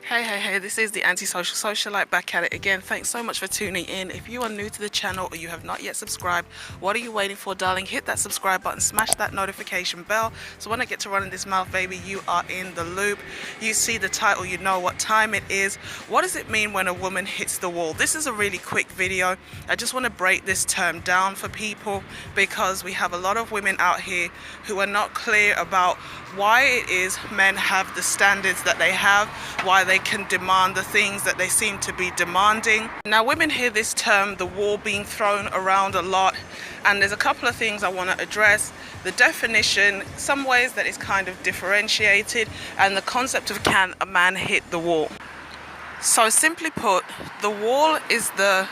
Hey, this is the Antisocial Socialite back at it again. Thanks so much for tuning in. If you are new to the channel or you have not yet subscribed, what are you waiting for, darling? Hit that subscribe button, smash that notification bell, so when I get to running this mouth, baby, you are in the loop. You see the title, you know what time it is. What does it mean when a woman hits the wall? This is a really quick video. I just want to break this term down for people because we have a lot of women out here who are not clear about why it is men have the standards that they have, why they can demand the things that they seem to be demanding. Now, women hear this term, the wall, being thrown around a lot, and there's a couple of things I want to address. The definition, some ways that it's kind of differentiated, and the concept of can a man hit the wall. So simply put, the wall is the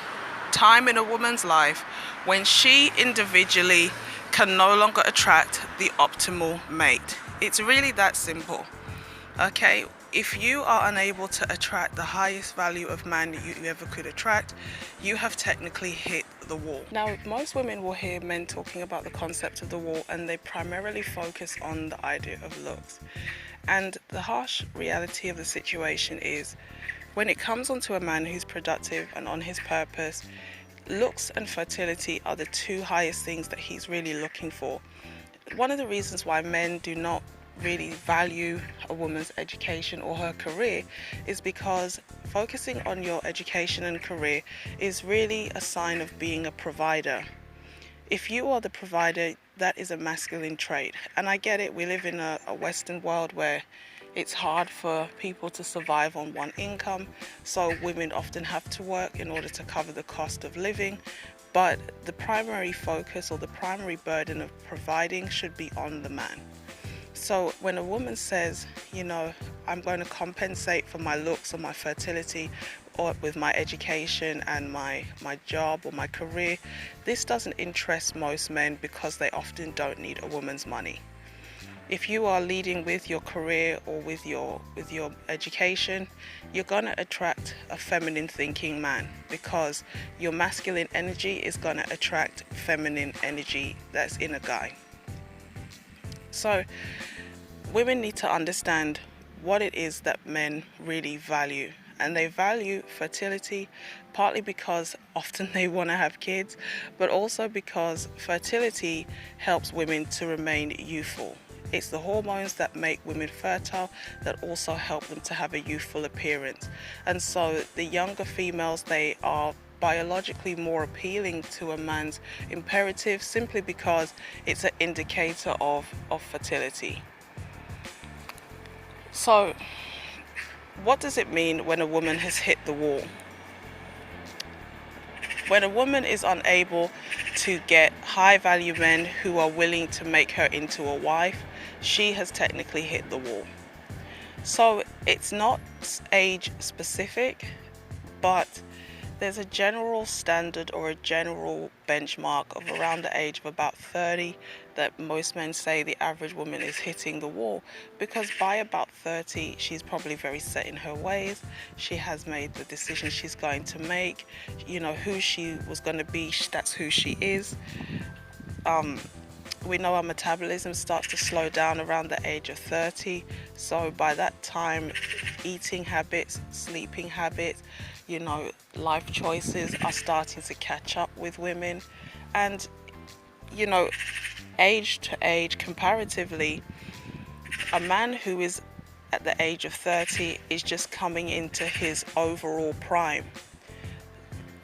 time in a woman's life when she individually can no longer attract the optimal mate. It's really that simple. Okay, if you are unable to attract the highest value of man you ever could attract, you have technically hit the wall. Now, most women will hear men talking about the concept of the wall, and they primarily focus on the idea of looks. And the harsh reality of the situation is, when it comes onto a man who's productive and on his purpose, looks and fertility are the two highest things that he's really looking for. One of the reasons why men do not really value a woman's education or her career is because focusing on your education and career is really a sign of being a provider. If you are the provider, that is a masculine trait. And I get it, we live in a Western world where it's hard for people to survive on one income, so women often have to work in order to cover the cost of living. But the primary focus or the primary burden of providing should be on the man. So when a woman says, you know, I'm going to compensate for my looks or my fertility or with my education and my job or my career, this doesn't interest most men because they often don't need a woman's money. If you are leading with your career or with your education, you're going to attract a feminine thinking man because your masculine energy is going to attract feminine energy that's in a guy. So women need to understand what it is that men really value. And they value fertility partly because often they want to have kids, but also because fertility helps women to remain youthful. It's the hormones that make women fertile that also help them to have a youthful appearance. And so the younger females, they are biologically more appealing to a man's imperative simply because it's an indicator of fertility. So what does it mean when a woman has hit the wall? When a woman is unable to get high value men who are willing to make her into a wife, she has technically hit the wall. So it's not age specific, but there's a general standard or a general benchmark of around the age of about 30 that most men say the average woman is hitting the wall, because by about 30 she's probably very set in her ways. She has made the decision she's going to make. You know, who she was going to be, that's who she is. We know our metabolism starts to slow down around the age of 30. So by that time, eating habits, sleeping habits, you know, life choices are starting to catch up with women. And, you know, age to age, comparatively, a man who is at the age of 30 is just coming into his overall prime.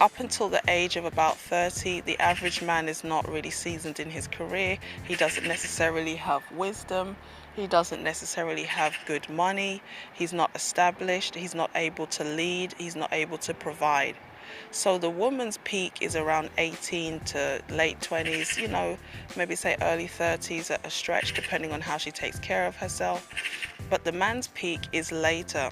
Up until the age of about 30, the average man is not really seasoned in his career. He doesn't necessarily have wisdom. He doesn't necessarily have good money. He's not established. He's not able to lead. He's not able to provide. So the woman's peak is around 18 to late 20s, you know, maybe say early 30s at a stretch, depending on how she takes care of herself. But the man's peak is later.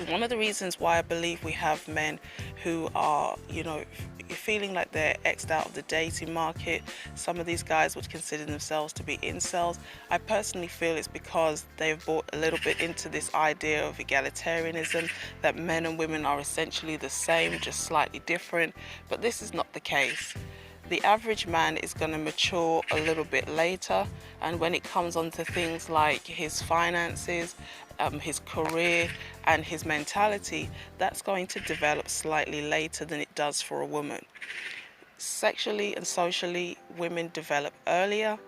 One of the reasons why I believe we have men who are, you know, feeling like they're X'd out of the dating market, some of these guys would consider themselves to be incels. I personally feel it's because they've bought a little bit into this idea of egalitarianism, that men and women are essentially the same, just slightly different. But this is not the case. The average man is going to mature a little bit later, and when it comes on to things like his finances, his career and his mentality, that's going to develop slightly later than it does for a woman. Sexually and socially, women develop earlier,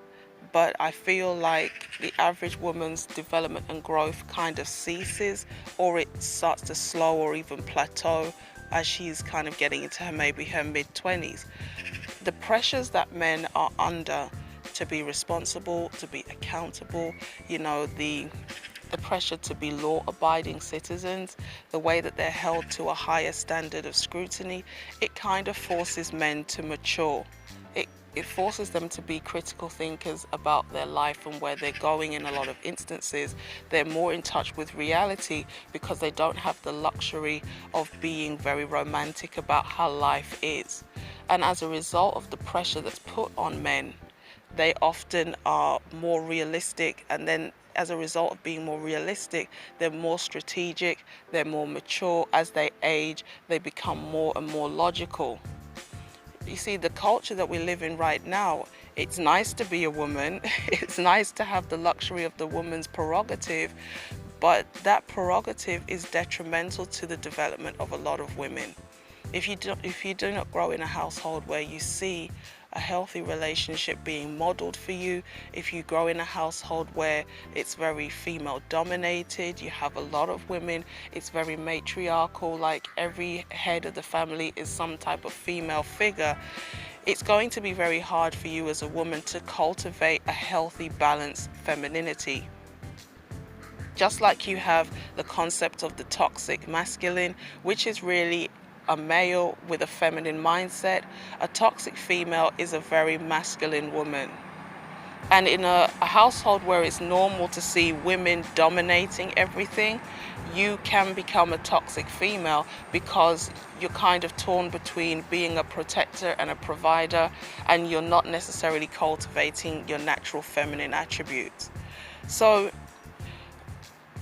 but I feel like the average woman's development and growth kind of ceases, or it starts to slow or even plateau as she's kind of getting into maybe her mid-20s. The pressures that men are under to be responsible, to be accountable, the pressure to be law-abiding citizens, the way that they're held to a higher standard of scrutiny, it kind of forces men to mature. It forces them to be critical thinkers about their life and where they're going. In a lot of instances, they're more in touch with reality because they don't have the luxury of being very romantic about how life is. And as a result of the pressure that's put on men, they often are more realistic, and then as a result of being more realistic, they're more strategic, they're more mature. As they age, they become more and more logical. You see, the culture that we live in right now, it's nice to be a woman, it's nice to have the luxury of the woman's prerogative, but that prerogative is detrimental to the development of a lot of women. If you do not grow in a household where you see a healthy relationship being modeled for you, if you grow in a household where it's very female dominated, you have a lot of women, it's very matriarchal, like every head of the family is some type of female figure, it's going to be very hard for you as a woman to cultivate a healthy, balanced femininity. Just like you have the concept of the toxic masculine, which is really a male with a feminine mindset, a toxic female is a very masculine woman. And in a household where it's normal to see women dominating everything, you can become a toxic female because you're kind of torn between being a protector and a provider, and you're not necessarily cultivating your natural feminine attributes. So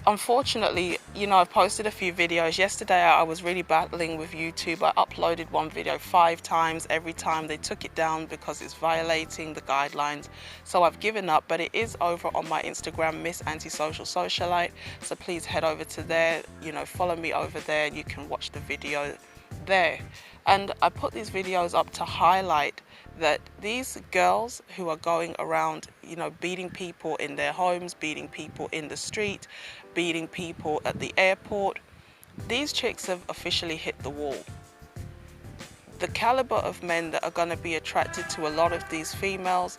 unfortunately, I've posted a few videos. Yesterday I was really battling with YouTube. I uploaded one video 5 times. Every time they took it down because it's violating the guidelines. So I've given up, but it is over on my Instagram, Miss Antisocial Socialite. So please head over to there, follow me over there, and you can watch the video there. And I put these videos up to highlight that these girls who are going around, beating people in their homes, beating people in the street, beating people at the airport, these chicks have officially hit the wall. The caliber of men that are going to be attracted to a lot of these females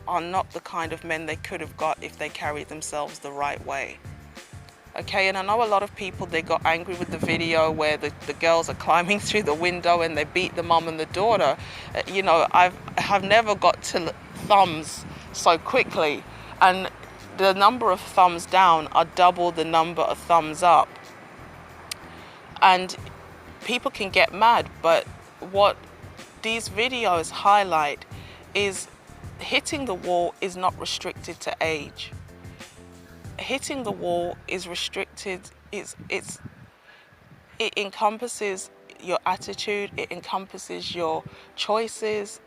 are not the kind of men they could have got if they carried themselves the right way. Okay, and I know a lot of people, they got angry with the video where the girls are climbing through the window and they beat the mum and the daughter. I've never got to thumbs so quickly, and the number of thumbs down are double the number of thumbs up. And people can get mad, but what these videos highlight is hitting the wall is not restricted to age. Hitting the wall is restricted, it encompasses your attitude, it encompasses your choices,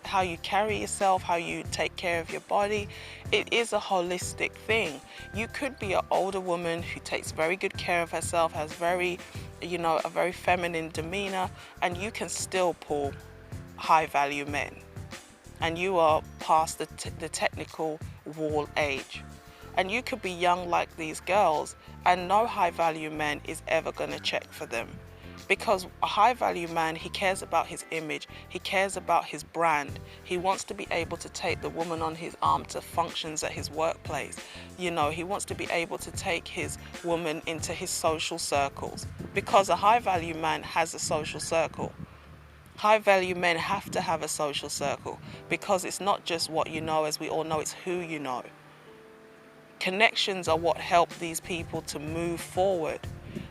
how you carry yourself, how you take care of your body. It is a holistic thing. You could be an older woman who takes very good care of herself, has a very feminine demeanor, and you can still pull high value men. And you are past the technical wall age. And you could be young like these girls, and no high value man is ever going to check for them. Because a high value man, he cares about his image, he cares about his brand. He wants to be able to take the woman on his arm to functions at his workplace. He wants to be able to take his woman into his social circles. Because a high value man has a social circle. High value men have to have a social circle, because it's not just what you know, as we all know, it's who you know. Connections are what help these people to move forward.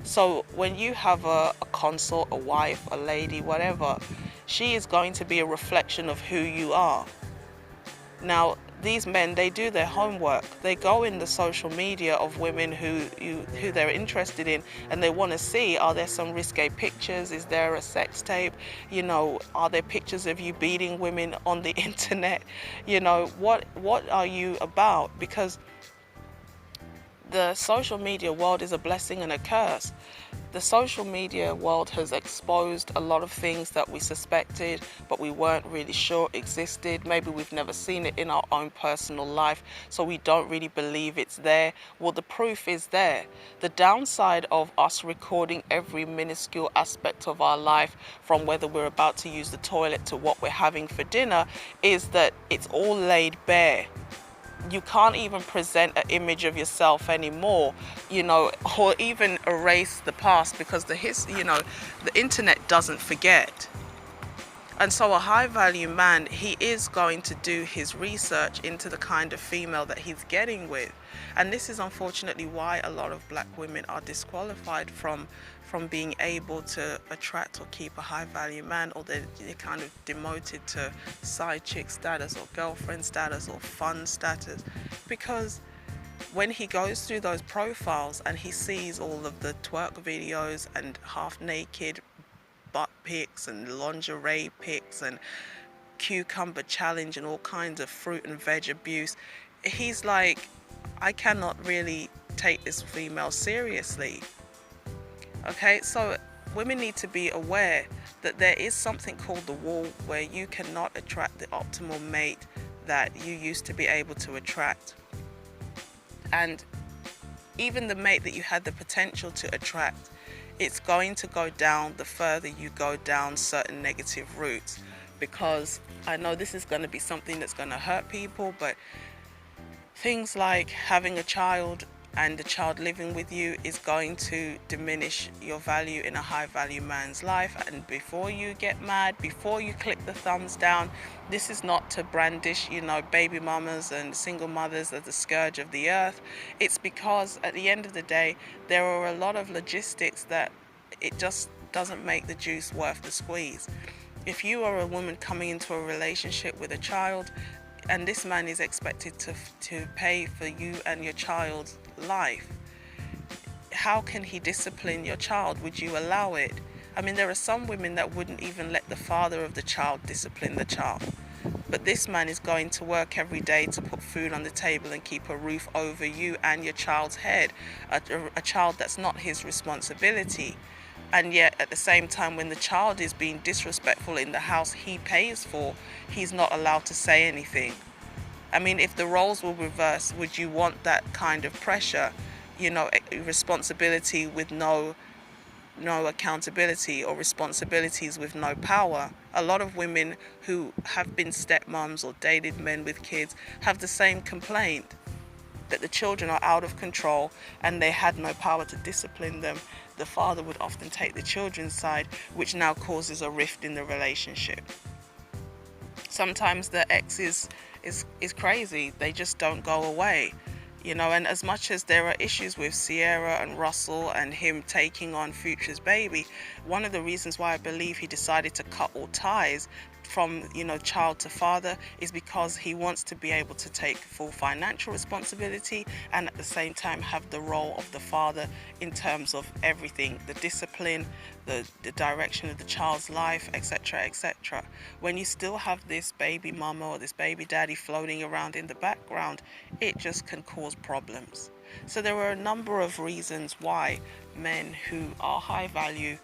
So when you have a consort, a wife, a lady, whatever, she is going to be a reflection of who you are. Now, these men, they do their homework. They go in the social media of women who they're interested in, and they want to see, are there some risque pictures? Is there a sex tape? You know, are there pictures of you beating women on the internet? You know, what are you about? Because the social media world is a blessing and a curse. The social media world has exposed a lot of things that we suspected, but we weren't really sure existed. Maybe we've never seen it in our own personal life, so we don't really believe it's there. Well, the proof is there. The downside of us recording every minuscule aspect of our life, from whether we're about to use the toilet to what we're having for dinner, is that it's all laid bare. You can't even present an image of yourself anymore, you know, or even erase the past, because the internet doesn't forget. And so a high value man, he is going to do his research into the kind of female that he's getting with. And this is unfortunately why a lot of black women are disqualified from being able to attract or keep a high value man, or they're kind of demoted to side chick status or girlfriend status or fun status. Because when he goes through those profiles and he sees all of the twerk videos and half naked butt pics and lingerie pics and cucumber challenge and all kinds of fruit and veg abuse, he's like, I cannot really take this female seriously. Okay, so women need to be aware that there is something called the wall, where you cannot attract the optimal mate that you used to be able to attract. And even the mate that you had the potential to attract, it's going to go down the further you go down certain negative routes. Because I know this is going to be something that's going to hurt people, but things like having a child and the child living with you is going to diminish your value in a high value man's life. And before you get mad, before you click the thumbs down, this is not to brandish, you know, baby mamas and single mothers as the scourge of the earth. It's because at the end of the day, there are a lot of logistics that it just doesn't make the juice worth the squeeze. If you are a woman coming into a relationship with a child, and this man is expected to pay for you and your child's life, how can he discipline your child? Would you allow it? I mean, there are some women that wouldn't even let the father of the child discipline the child. But this man is going to work every day to put food on the table and keep a roof over you and your child's head, a child that's not his responsibility. And yet at the same time, when the child is being disrespectful in the house he pays for, he's not allowed to say anything. I mean, if the roles were reversed, would you want that kind of pressure? You know, responsibility with no accountability, or responsibilities with no power. A lot of women who have been stepmoms or dated men with kids have the same complaint, that the children are out of control and they had no power to discipline them. The father would often take the children's side, which now causes a rift in the relationship. Sometimes the ex is crazy. They just don't go away. You know, and as much as there are issues with Sierra and Russell and him taking on Future's baby, one of the reasons why I believe he decided to cut all ties from, you know, child to father is because he wants to be able to take full financial responsibility and at the same time have the role of the father in terms of everything, the discipline, the direction of the child's life, etc., etc. When you still have this baby mama or this baby daddy floating around in the background, it just can cause problems. So there are a number of reasons why men who are high value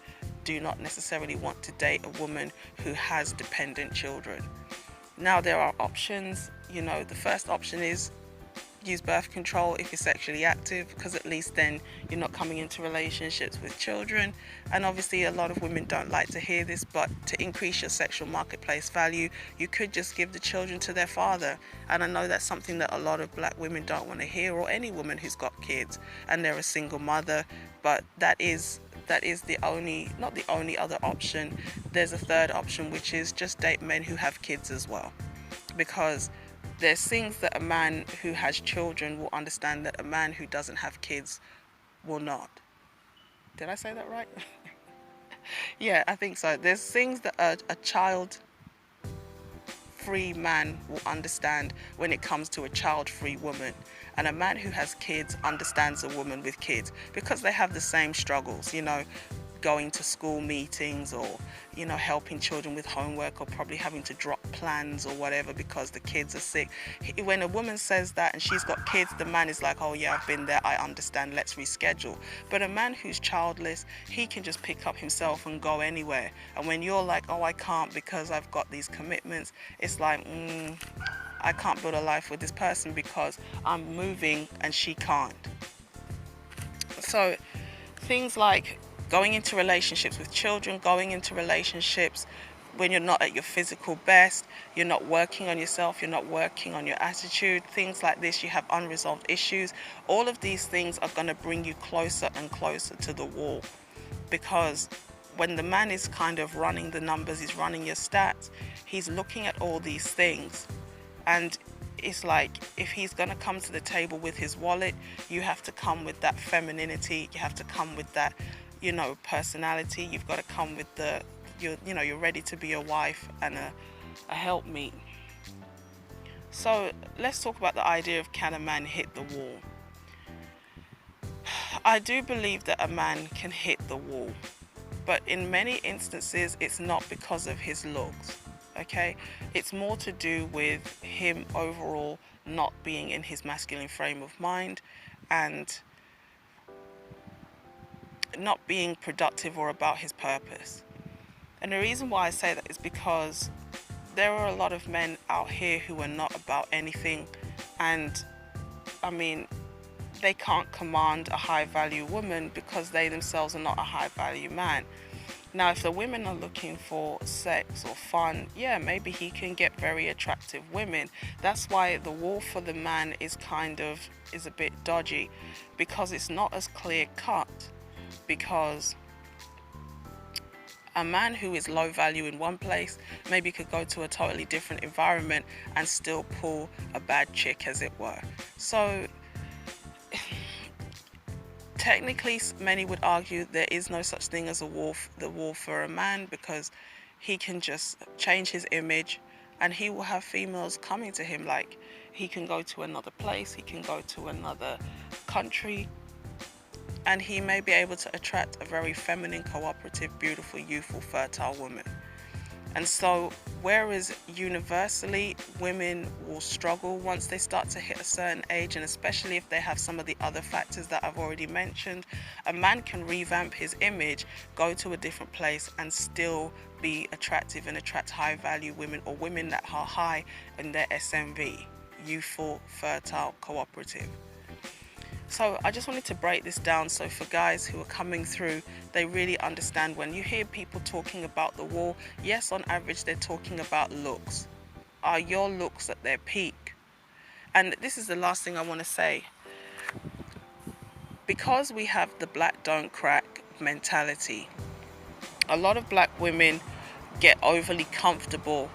do not necessarily want to date a woman who has dependent children. Now there are options. You know, the first option is use birth control if you're sexually active, because at least then you're not coming into relationships with children. And obviously a lot of women don't like to hear this, but to increase your sexual marketplace value, you could just give the children to their father. And I know that's something that a lot of black women don't want to hear, or any woman who's got kids and they're a single mother, but that is the only, not the only other option. There's a third option, which is just date men who have kids as well. Because there's things that a man who has children will understand that a man who doesn't have kids will not. Did I say that right? Yeah, I think so. There's things that a child child-free man will understand when it comes to a child-free woman, and a man who has kids understands a woman with kids, because they have the same struggles, you know, going to school meetings, or, you know, helping children with homework, or probably having to drop plans or whatever because the kids are sick. When a woman says that and she's got kids, the man is like, oh yeah, I've been there, I understand, let's reschedule. But a man who's childless, he can just pick up himself and go anywhere. And when you're like, oh, I can't because I've got these commitments, it's like, I can't build a life with this person because I'm moving and she can't. So things like going into relationships with children, going into relationships when you're not at your physical best, you're not working on yourself, you're not working on your attitude, things like this, you have unresolved issues. All of these things are going to bring you closer and closer to the wall, because when the man is kind of running the numbers, he's running your stats, he's looking at all these things. And it's like, if he's going to come to the table with his wallet, you have to come with that femininity, you have to come with that, you know, personality. You've got to come with the, you're ready to be a wife and a helpmeet. So let's talk about the idea of, can a man hit the wall? I do believe that a man can hit the wall, but in many instances it's not because of his looks. Okay, it's more to do with him overall not being in his masculine frame of mind and not being productive or about his purpose. And the reason why I say that is because there are a lot of men out here who are not about anything, and I mean, they can't command a high value woman because they themselves are not a high value man. Now, if the women are looking for sex or fun, yeah, maybe he can get very attractive women. That's why the wall for the man is a bit dodgy, because it's not as clear cut. Because a man who is low value in one place maybe could go to a totally different environment and still pull a bad chick, as it were. So technically, many would argue there is no such thing as the wall for a man, because he can just change his image and he will have females coming to him. Like, he can go to another place, he can go to another country, and he may be able to attract a very feminine, cooperative, beautiful, youthful, fertile woman. And so, whereas universally women will struggle once they start to hit a certain age, and especially if they have some of the other factors that I've already mentioned, a man can revamp his image, go to a different place, and still be attractive and attract high value women, or women that are high in their SMV, youthful, fertile, cooperative. So I just wanted to break this down, so for guys who are coming through, they really understand. When you hear people talking about the wall, yes, on average they're talking about looks. Are your looks at their peak? And this is the last thing I want to say. Because we have the black don't crack mentality, a lot of black women get overly comfortable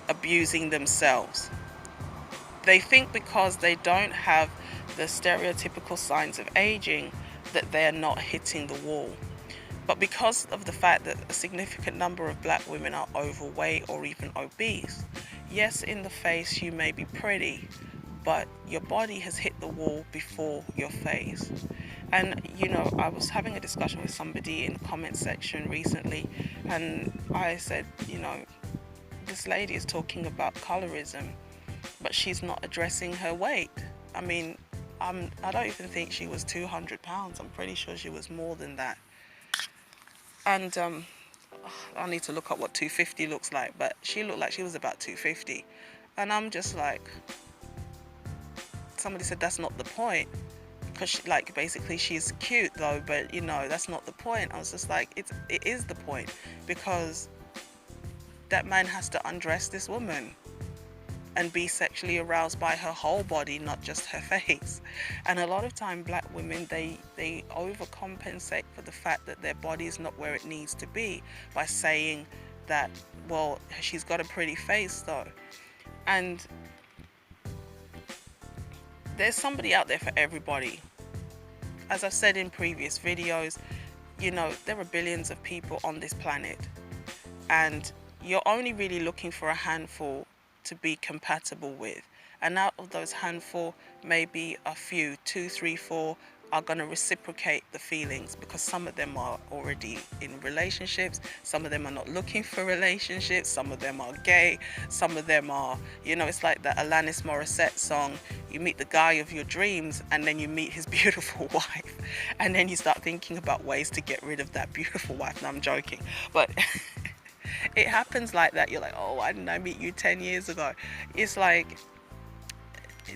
abusing themselves. They think because they don't have the stereotypical signs of aging that they are not hitting the wall. But because of the fact that a significant number of black women are overweight or even obese, yes, in the face you may be pretty, but your body has hit the wall before your face. And you know, I was having a discussion with somebody in the comment section recently, and I said, you know, this lady is talking about colorism, but she's not addressing her weight. I mean, I don't even think she was 200 pounds. I'm pretty sure she was more than that. And I need to look up what 250 looks like, but she looked like she was about 250. And I'm just like, somebody said that's not the point, because like, basically she's cute though, but you know, that's not the point. I was just like, it is the point, because that man has to undress this woman and be sexually aroused by her whole body, not just her face. And a lot of time black women, they overcompensate for the fact that their body is not where it needs to be by saying that, well, she's got a pretty face though. And there's somebody out there for everybody. As I've said in previous videos, you know, there are billions of people on this planet, and you're only really looking for a handful to be compatible with. And out of those handful, maybe a few, 2, 3, 4, are going to reciprocate the feelings, because some of them are already in relationships, some of them are not looking for relationships, some of them are gay, some of them are, it's like the Alanis Morissette song, you meet the guy of your dreams and then you meet his beautiful wife, and then you start thinking about ways to get rid of that beautiful wife. No, I'm joking, but it happens like that. You're like, oh, why didn't I meet you 10 years ago? It's like,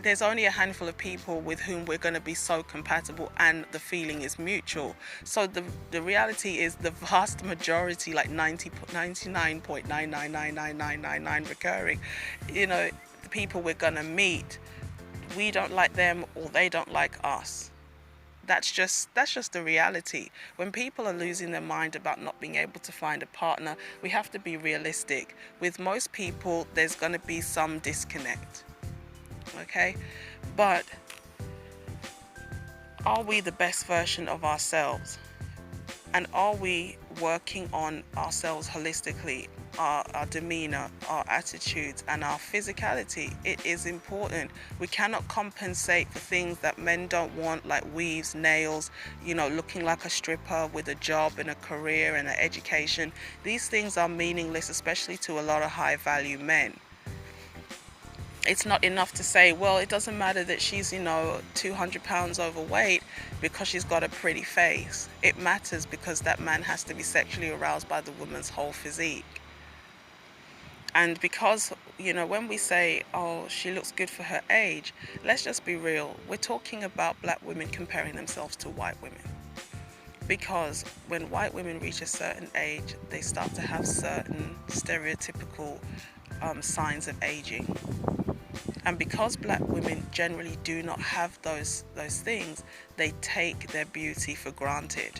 there's only a handful of people with whom we're going to be so compatible and the feeling is mutual. So the reality is the vast majority, like 99.9999999 recurring, the people we're going to meet, we don't like them or they don't like us. That's just the reality. When people are losing their mind about not being able to find a partner, we have to be realistic. With most people, there's going to be some disconnect. Okay, but are we the best version of ourselves? And are we working on ourselves holistically? Our demeanor, our attitudes, and our physicality. It is important. We cannot compensate for things that men don't want, like weaves, nails, looking like a stripper with a job and a career and an education. These things are meaningless, especially to a lot of high value men. It's not enough to say, well, it doesn't matter that she's, 200 pounds overweight because she's got a pretty face. It matters because that man has to be sexually aroused by the woman's whole physique. And because, when we say, oh, she looks good for her age, let's just be real. We're talking about black women comparing themselves to white women. Because when white women reach a certain age, they start to have certain stereotypical signs of aging. And because black women generally do not have those things, they take their beauty for granted.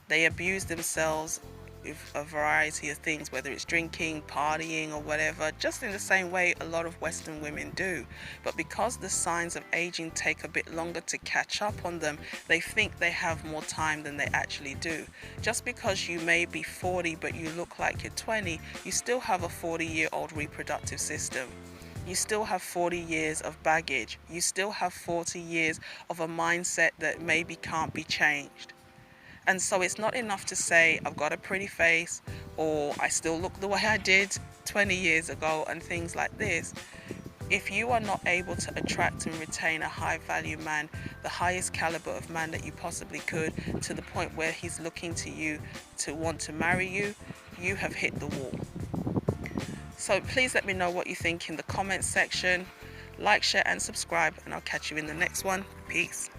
They abuse themselves with a variety of things, whether it's drinking, partying, or whatever, just in the same way a lot of Western women do. But because the signs of aging take a bit longer to catch up on them, they think they have more time than they actually do. Just because you may be 40 but you look like you're 20, you still have a 40-year-old reproductive system. You still have 40 years of baggage. You still have 40 years of a mindset that maybe can't be changed. And so it's not enough to say, I've got a pretty face, or I still look the way I did 20 years ago, and things like this. If you are not able to attract and retain a high value man, the highest caliber of man that you possibly could, to the point where he's looking to you to want to marry you, you have hit the wall. So please let me know what you think in the comments section. Like, share and subscribe, and I'll catch you in the next one. Peace.